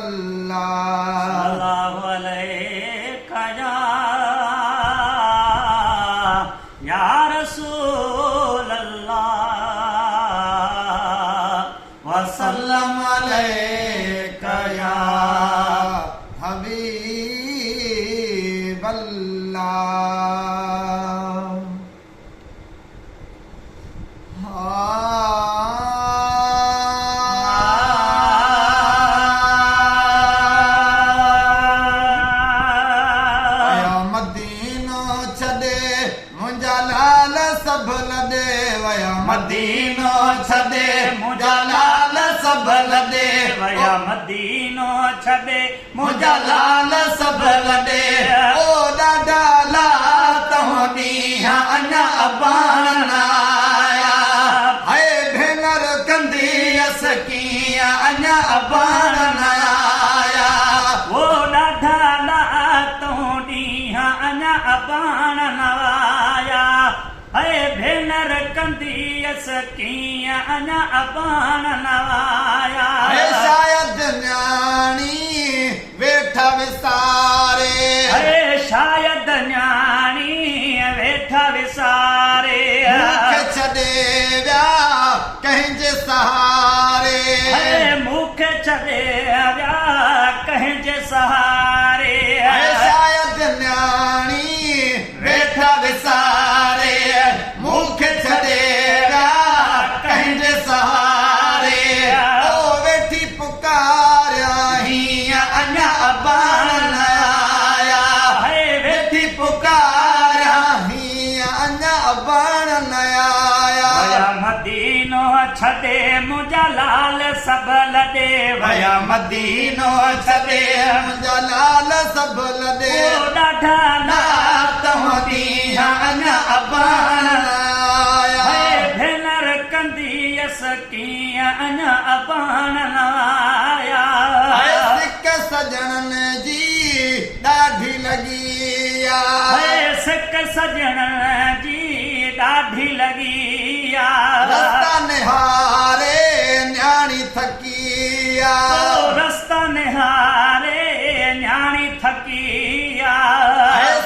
सल्लल्लाहु अलैका या रसूल अल्लाह वसल्लम अलैका या हबीब अल्लाह। मदीनो छदे मुंहिंजा लाल सभ लॾे वया मदीनो छदे मुंहिंजा लाल सभ लॾे ओ ॾाढा ला तव्हां ॾींहं अञा अबान न आया हाय भेनर कंदी अस कीअं अञा अबान न आया ओ ॾाढा ला तव्हां ॾींहं अञा अबान न आया हाय भेनर कंदी कीअं अञा अबान न आया शायदि न्याणी वेठा विसारे शायदि न्याणी वेठा विसारे मूंखे छॾे विया कंहिंजे सहारे मूंखे छॾे विया कंहिंजे सहारे शायदि न्याणी वेठा विसारे मूंखे छॾे मदीनो छॾे मुंहिंजा लाल सभ लॾे वया मदीनो छॾे मुंहिंजा लाल सभ लॾे ॾाढा ला तव्हां ॾींहं अञा अबान आया भेनर कंदी कीअं अञा अबान न आया सिक सजणनि जी ॾाढी लॻी सिक सजणनि जी ॾाढी लॻी रस्ता निहारे न्याणी थकी रस्ता निहारे न्याणी थकी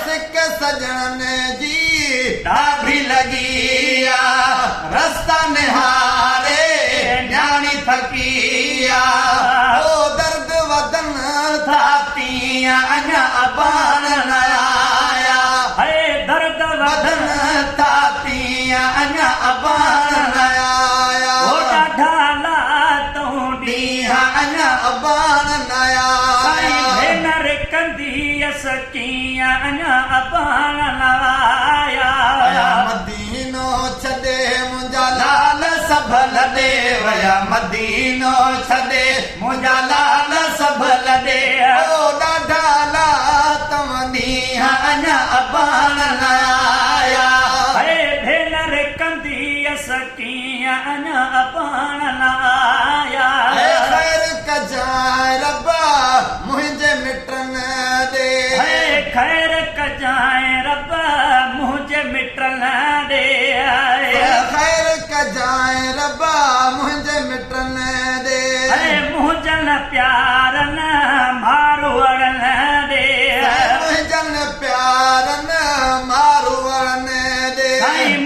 सिक सजणनि जी ॾाढी लॻी रस्ता निहारे न्याणी थकी ओ दर्द वदन था तीअं अञा अबान न आया दर्द वदन था तीअं अञा अबान न आया ॾाढा ला तूं ॾींहं अञा अबान न आया भेनर कंदी कीअं अञा अबान न आया मदीनो छॾे मुंहिंजा लाल सभ लॾे वया मदीनो छॾे मुंहिंजा लाल सभ लॾे ओ ॾाढा ला तव्हां ॾींहं अञा अबान न आया भेनर कंदी कीअं अञा अबान न आया ख़ैर कजांइ रब्बा मुंहिंजे मिटनि ॾे ख़ैर कजांइ रब्बा मुंहिंजे मिटनि ॾे ख़ैर कजांइ रब्बा मुंहिंजे मिटनि ॾे मुंहिंजनि प्यारनि मारूअड़नि ॾे मुंहिंजनि प्यारनि मारूअड़नि ॾे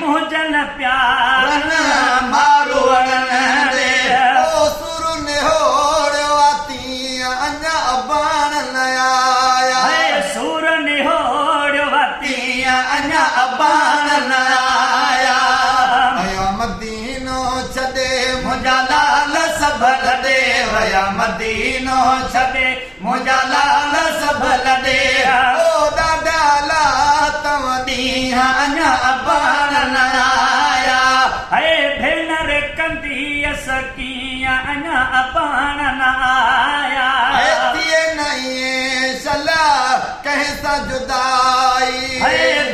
मुंहिंजनि प्यारनि मारूअड़नि ॾे ओ सुर निहोड़ियो तीअं अञा अबान न आया सुर निहोड़ियो तीअं अञा अबान न आया मदीनो छॾे मुंहिंजा लाल सभ लॾे वया मदीनो छॾे मुंहिंजा लाल सभ लॾे ओ ॾाढा ला तव्हां ॾींहं अञा अबान न आया भेनर कंदी कीअं अञा अबान न आया थिए न इएं शला कंहिं सां जुदाई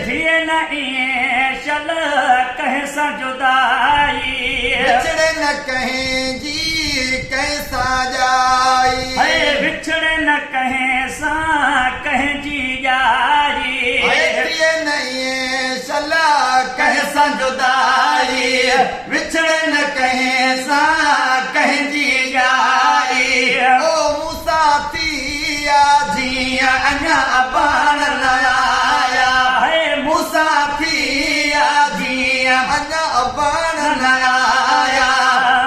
थिए न इएं शल कंहिं सां जुदाई विछड़े न कंहिंजी कंहिं सां जाई विछड़े न कंहिं सां कंहिंजी यारी थिए न इएं शला कंहिं सां जुदाई विछड़े न कंहिं सां कंहिंजी जाई ओ मूंसां थिया जिया अञा बाण न आया है मूसा थिया जिया अञा बाण न आया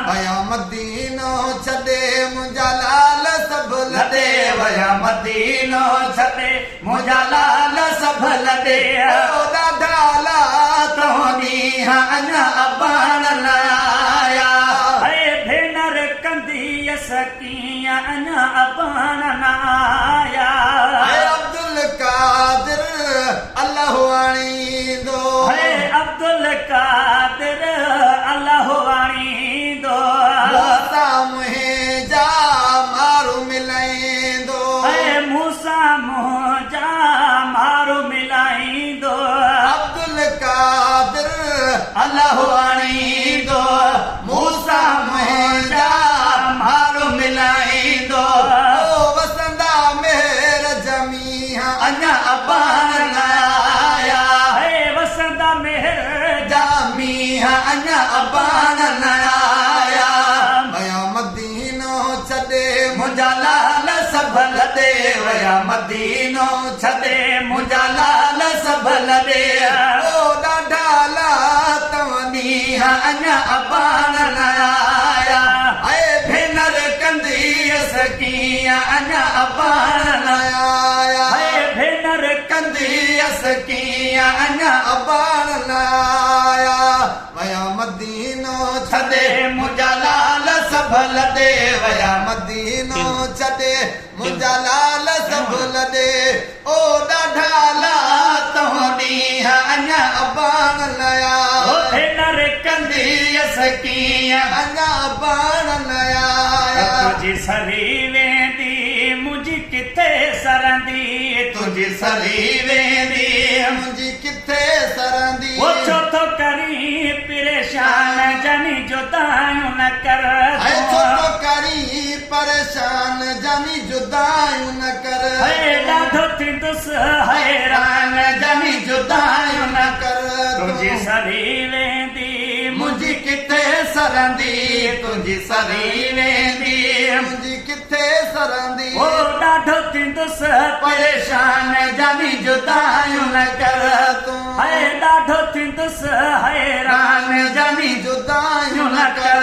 वया मदीनो छॾे मुंहिंजा लाल सभु लॾे वया मदीनो छॾे मुंहिंजा लाल सभु लॾे ओ ॾाढा लातो ॾींहं अञा बाण न आया है भेनर कंदी सकीअ अञा बाण न आया है अब्दुल कादिर अल्लाह आणींदो है अब्दुल कादिर अल्लाह आणींदो मूसा मुंहिंजा मारू मिलाईंदो है मूसा मुंहिंजा मारू मिलाईंदो अब्दुल कादिर अल्लाह आणींदो मूसा मुंहिंजा मारू मिलाईंदो ओ वसंदा मेर जमीहा अञा बाण न आया है वसंदा मेहर जमीहा अञा बाण न आया वया मदीनो छॾे मुंहिंजा लाल सभु लॾे वया मदीनो छॾे मुंहिंजा लाल सभु लॾे ओ ॾाढा लातव ॾींहं अञा बाण न आया ऐ भेनर कंदी सकीअ अञा बाण न आया है भेनर कंदी सकीअ अञा बाण न आया वया मदीनो छॾे मुंहिंजा लाल सभु लॾे वया मदीनो छॾे मुंहिंजा लाल सभु लॾे ओ ॾाढा लातो ॾींहं अञा बाण न ओ आया भेनर कंदी सकीअ अञा बाण न आया तुझी सरी वेंदी मुंहिंजी किथे सरंदी तुंहिंजी सरी वेंदी मुंहिंजी किथे सरंदी वो छो थो करी परेशान जनी जुदायूं न कर ऐ छो तो करी परेशान जानी जुदायूं न कर है ॾाढो थींदुसि हैरान जनी जुदायूं न कर तुंहिंजी सरी वेंदी मुंहिंजी किथे सरंदी तुंहिंजी सरी वेंदी मुंहिंजी किथे सरंदी वो ॾाढो थींदुसि परेशान जनी जुदायूं न कर तूं है ॾाढो थींदुसि हैरान जनी जुदायूं न कर